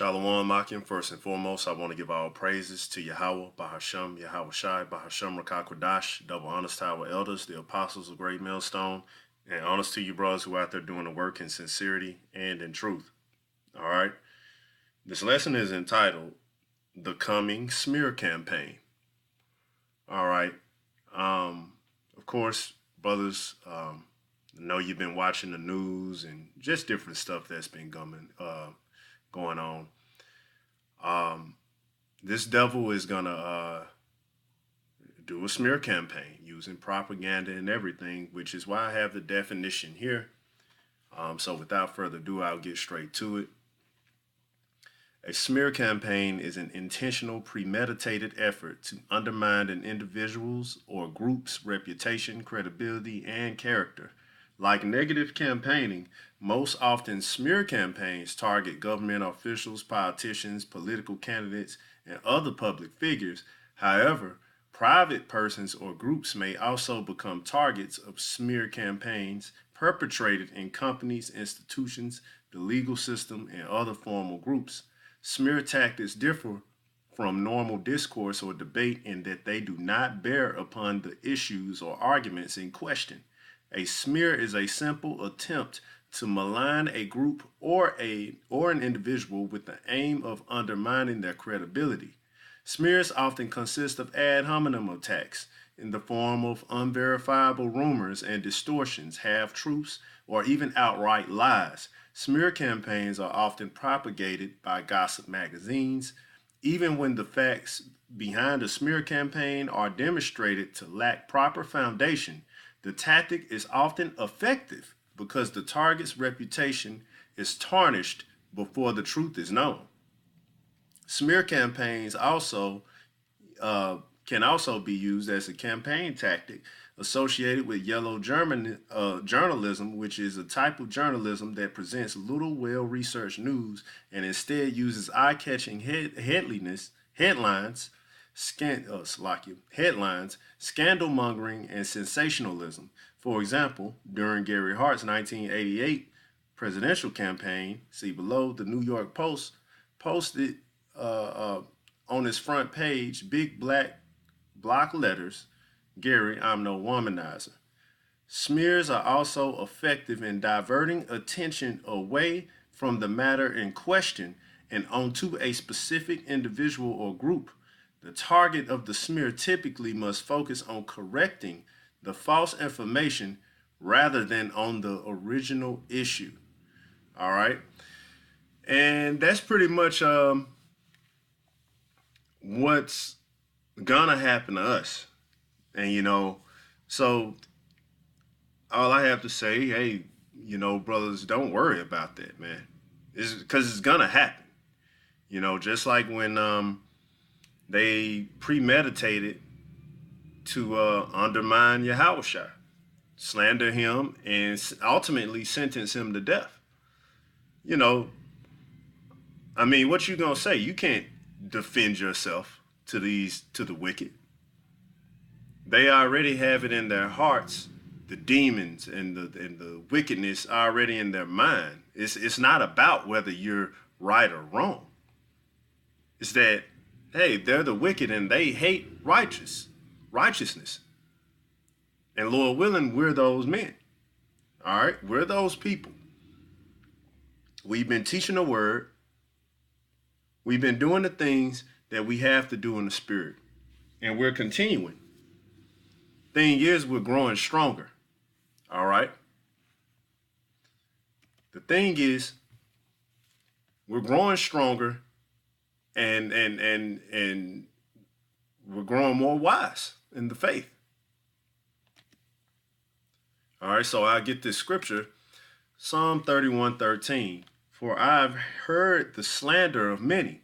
Shalom Makim. First and foremost, I want to give all praises to Yahweh, Bahasham, Yahweh Shai, Bahasham Rakakwadash, double honors to our elders, the apostles of Great Millstone, and honors to you brothers who are out there doing the work in sincerity and in truth. All right. This lesson is entitled The Coming Smear Campaign. All right. Of course, brothers, I know you've been watching the news and just different stuff that's been going on. This devil is gonna do a smear campaign using propaganda and everything, which is why I have the definition here. So without further ado, I'll get straight to it. A smear campaign is an intentional, premeditated effort to undermine an individual's or group's reputation, credibility, and character. Like negative campaigning, most often smear campaigns target government officials, politicians, political candidates, and other public figures. However, private persons or groups may also become targets of smear campaigns perpetrated in companies, institutions, the legal system, and other formal groups. Smear tactics differ from normal discourse or debate in that they do not bear upon the issues or arguments in question. A smear is a simple attempt to malign a group or an individual with the aim of undermining their credibility. Smears often consist of ad hominem attacks in the form of unverifiable rumors and distortions, half-truths, or even outright lies. Smear campaigns are often propagated by gossip magazines. Even when the facts behind a smear campaign are demonstrated to lack proper foundation, the tactic is often effective because the target's reputation is tarnished before the truth is known. Smear campaigns can also be used as a campaign tactic associated with yellow journalism, which is a type of journalism that presents little well-researched news and instead uses eye-catching headlines, scandal-mongering, and sensationalism. For example, during Gary Hart's 1988 presidential campaign, see below, the New York Post posted on its front page, big black block letters, Gary, I'm no womanizer. Smears are also effective in diverting attention away from the matter in question and onto a specific individual or group. The target of the smear typically must focus on correcting the false information rather than on the original issue. All right. And that's pretty much what's gonna happen to us. And so all I have to say, hey, brothers, don't worry about that, man. It's because it's gonna happen. Just like when they premeditated to undermine Yahushua, slander him, and ultimately sentence him to death. What you gonna say? You can't defend yourself to the wicked. They already have it in their hearts, the demons and the wickedness already in their mind. It's not about whether you're right or wrong. It's that, hey, they're the wicked and they hate righteousness. And Lord willing, we're those men. All right, we're those people. We've been teaching the word. We've been doing the things that we have to do in the spirit. And we're continuing. Thing is, we're growing stronger. All right. The thing is, we're growing stronger and we're growing more wise in the faith. All right, so I get this scripture, Psalm 31:13. For I've heard the slander of many.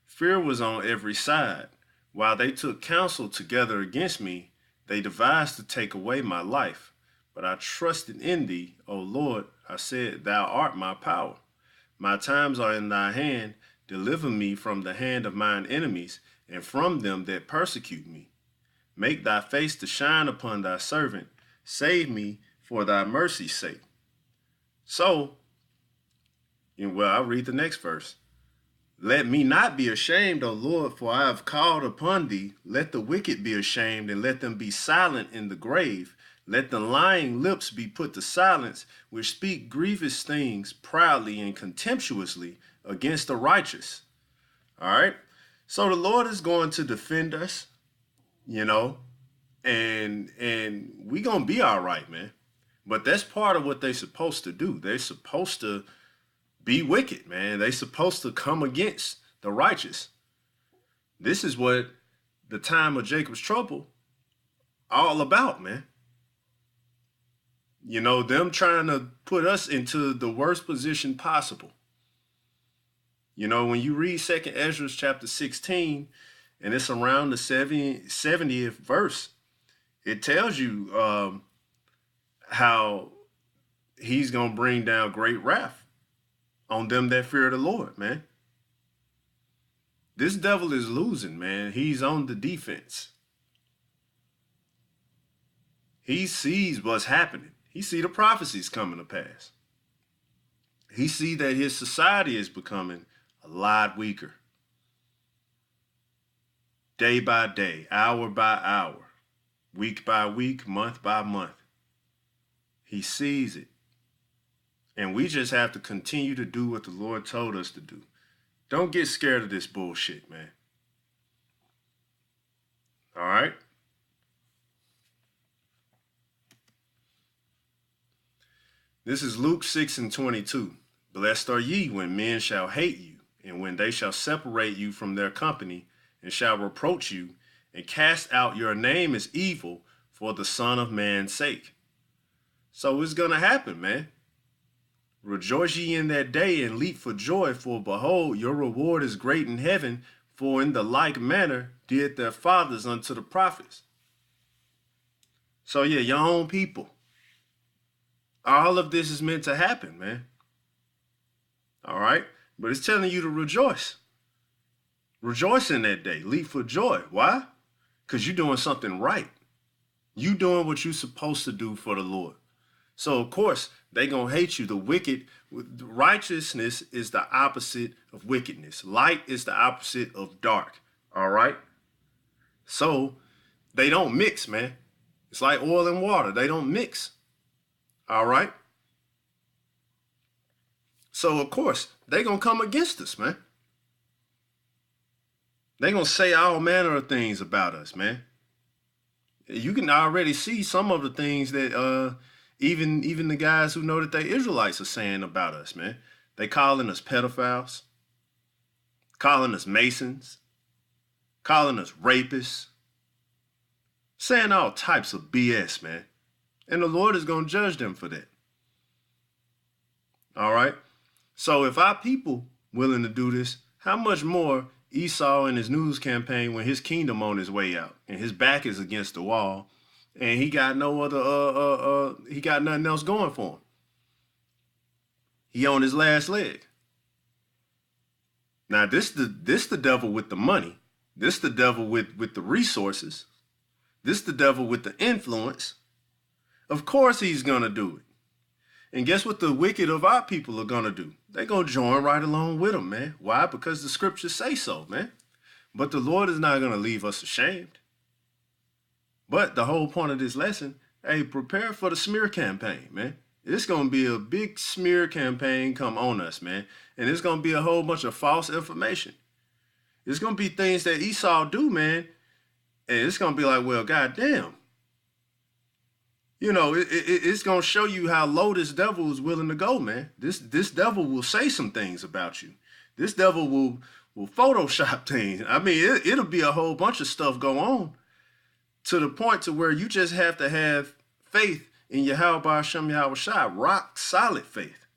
Fear was on every side. While they took counsel together against me, they devised to take away my life. But I trusted in thee, O Lord. I said, thou art my power. My times are in thy hand. Deliver me from the hand of mine enemies and from them that persecute me. Make thy face to shine upon thy servant. Save me for thy mercy's sake. So, I'll read the next verse. Let me not be ashamed, O Lord, for I have called upon thee. Let the wicked be ashamed, and let them be silent in the grave. Let the lying lips be put to silence, which speak grievous things proudly and contemptuously against the righteous. All right. So the Lord is going to defend us, you know, and we gonna be all right, man. But that's part of what they're supposed to do. They're supposed to be wicked, man. They're supposed to come against the righteous. This is what the time of Jacob's trouble all about, man. You know, them trying to put us into the worst position possible. You know, when you read 2nd Ezra chapter 16, and it's around the 70th verse, it tells you how he's going to bring down great wrath on them that fear the Lord, man. This devil is losing, man. He's on the defense. He sees what's happening. He see the prophecies coming to pass. He see that his society is becoming a lot weaker. Day by day, hour by hour, week by week, month by month. He sees it. And we just have to continue to do what the Lord told us to do. Don't get scared of this bullshit, man. All right? This is Luke 6:22. Blessed are ye when men shall hate you, and when they shall separate you from their company, and shall reproach you, and cast out your name as evil for the Son of Man's sake. So it's going to happen, man. Rejoice ye in that day, and leap for joy, for behold, your reward is great in heaven, for in the like manner did their fathers unto the prophets. So yeah, your own people. All of this is meant to happen, man. All right? But it's telling you to rejoice. Rejoice in that day. Leap for joy. Why? Because you're doing something right. You doing what you're supposed to do for the Lord. So, of course, they going to hate you. The wicked, righteousness is the opposite of wickedness. Light is the opposite of dark. All right? So, they don't mix, man. It's like oil and water. They don't mix. All right? So, of course, they're going to come against us, man. They're going to say all manner of things about us, man. You can already see some of the things that even the guys who know that they Israelites are saying about us, man. They calling us pedophiles, calling us Masons, calling us rapists, saying all types of BS, man. And the Lord is going to judge them for that. All right? So if our people willing to do this, how much more Esau in his news campaign when his kingdom on his way out and his back is against the wall and he got no other he got nothing else going for him. He on his last leg. Now this the devil with the money. This the devil with the resources. This the devil with the influence. Of course he's gonna do it. And guess what the wicked of our people are going to do? They're going to join right along with them, man. Why? Because the scriptures say so, man. But the Lord is not going to leave us ashamed. But the whole point of this lesson, hey, prepare for the smear campaign, man. It's going to be a big smear campaign come on us, man. And it's going to be a whole bunch of false information. It's going to be things that Esau do, man. And it's going to be like, well, goddamn. You know, it's going to show you how low this devil is willing to go, man. This devil will say some things about you. This devil will Photoshop things. I mean, it'll be a whole bunch of stuff go on to the point to where you just have to have faith in Yahweh Hashem Yahweh Shai, rock solid faith,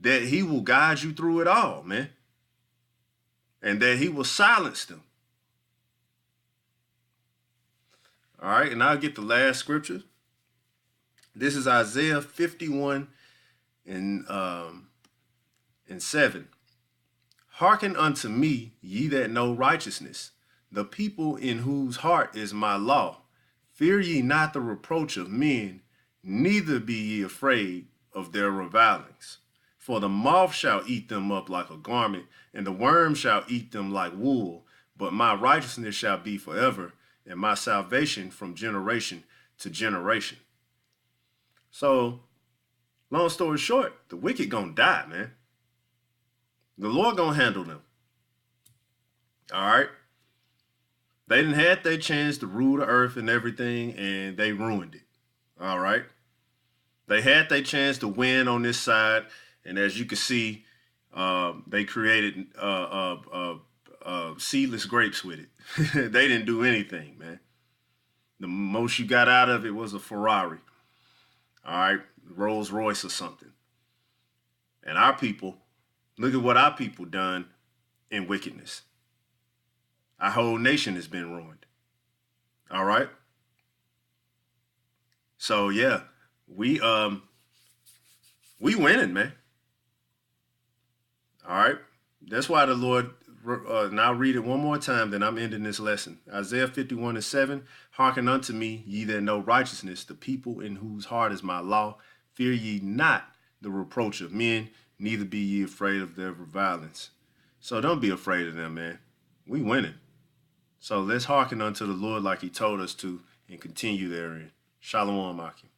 that he will guide you through it all, man, and that he will silence them. All right, and I'll get the last scripture. This is Isaiah 51 and 7. Hearken unto me, ye that know righteousness, the people in whose heart is my law. Fear ye not the reproach of men, neither be ye afraid of their revilings. For the moth shall eat them up like a garment, and the worm shall eat them like wool. But my righteousness shall be forever, and my salvation from generation to generation. So, long story short, the wicked gonna die, man. The Lord gonna handle them. All right. They didn't had their chance to rule the earth and everything, and they ruined it. All right. They had their chance to win on this side, and as you can see, they created seedless grapes with it. They didn't do anything, man. The most you got out of it was a Ferrari, all right, Rolls Royce or something. And our people, look at what our people done in wickedness. Our whole nation has been ruined. All right. So yeah, we winning, man. All right. That's why the Lord, and I'll read it one more time, then I'm ending this lesson. Isaiah 51:7, hearken unto me, ye that know righteousness, the people in whose heart is my law. Fear ye not the reproach of men, neither be ye afraid of their violence. So don't be afraid of them, man. We winning. So let's hearken unto the Lord like he told us to and continue therein. Shalom, Akim.